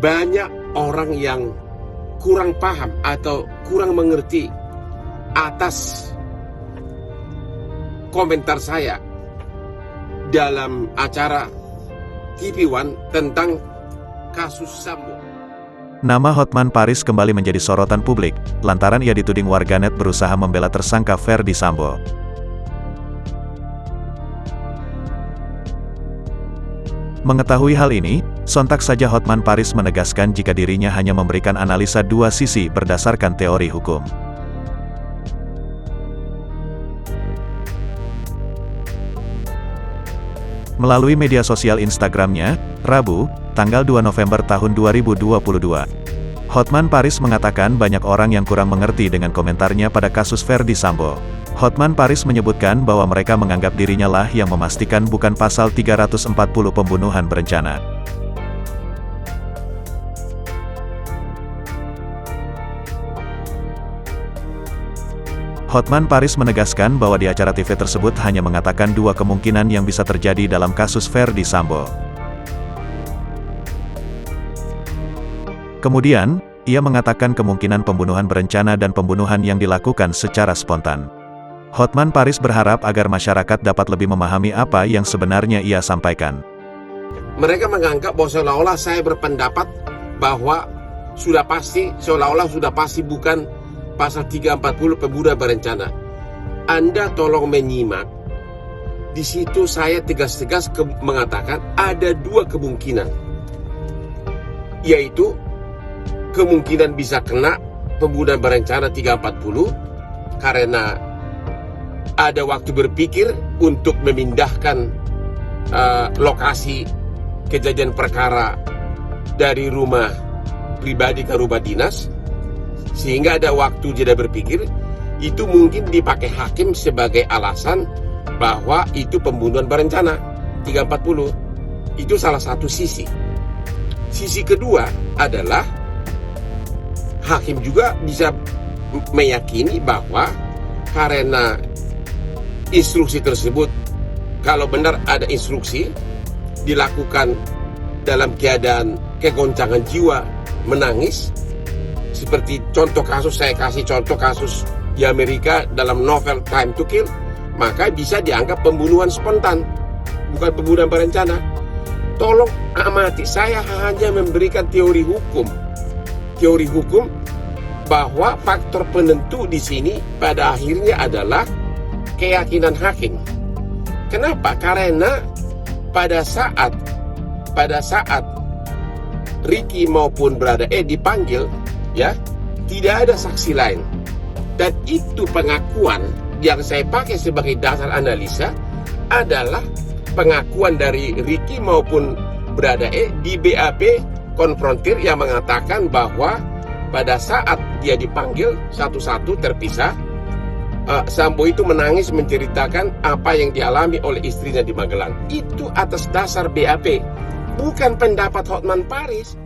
banyak orang yang kurang paham atau kurang mengerti atas komentar saya dalam acara TV One tentang kasus Sambo. Nama Hotman Paris kembali menjadi sorotan publik, lantaran ia dituding warganet berusaha membela tersangka Ferdy Sambo. Mengetahui hal ini, sontak saja Hotman Paris menegaskan jika dirinya hanya memberikan analisa dua sisi berdasarkan teori hukum. Melalui media sosial Instagramnya, Rabu, tanggal 2 November tahun 2022, Hotman Paris mengatakan banyak orang yang kurang mengerti dengan komentarnya pada kasus Ferdy Sambo. Hotman Paris menyebutkan bahwa mereka menganggap dirinya lah yang memastikan bukan pasal 340 pembunuhan berencana. Hotman Paris menegaskan bahwa di acara TV tersebut hanya mengatakan dua kemungkinan yang bisa terjadi dalam kasus Ferdy Sambo. Kemudian, ia mengatakan kemungkinan pembunuhan berencana dan pembunuhan yang dilakukan secara spontan. Hotman Paris berharap agar masyarakat dapat lebih memahami apa yang sebenarnya ia sampaikan. Mereka menganggap bahwa seolah-olah saya berpendapat bahwa seolah-olah sudah pasti bukan pasal 340 pembunuhan berencana. Anda tolong menyimak. Di situ saya tegas-tegas mengatakan ada dua kemungkinan. Yaitu kemungkinan bisa kena pembunuhan berencana 340 karena ada waktu berpikir untuk memindahkan lokasi kejadian perkara dari rumah pribadi ke rumah dinas, sehingga ada waktu jeda berpikir. Itu mungkin dipakai hakim sebagai alasan bahwa itu pembunuhan berencana 340. Itu salah satu sisi. Sisi kedua adalah hakim juga bisa meyakini bahwa karena instruksi tersebut, kalau benar ada instruksi, dilakukan dalam keadaan kegoncangan jiwa, menangis, seperti contoh kasus, saya kasih contoh kasus di Amerika dalam novel Time to Kill, maka bisa dianggap pembunuhan spontan, bukan pembunuhan berencana. Tolong amati, saya hanya memberikan teori hukum. Teori hukum bahwa faktor penentu di sini pada akhirnya adalah keyakinan hakim. Kenapa? Karena pada saat Ricky maupun Brada E dipanggil, ya, tidak ada saksi lain, dan itu pengakuan yang saya pakai sebagai dasar analisa adalah pengakuan dari Ricky maupun Brada E di BAP konfrontir yang mengatakan bahwa pada saat dia dipanggil satu-satu terpisah, Sambo itu menangis menceritakan apa yang dialami oleh istrinya di Magelang. Itu atas dasar BAP, bukan pendapat Hotman Paris.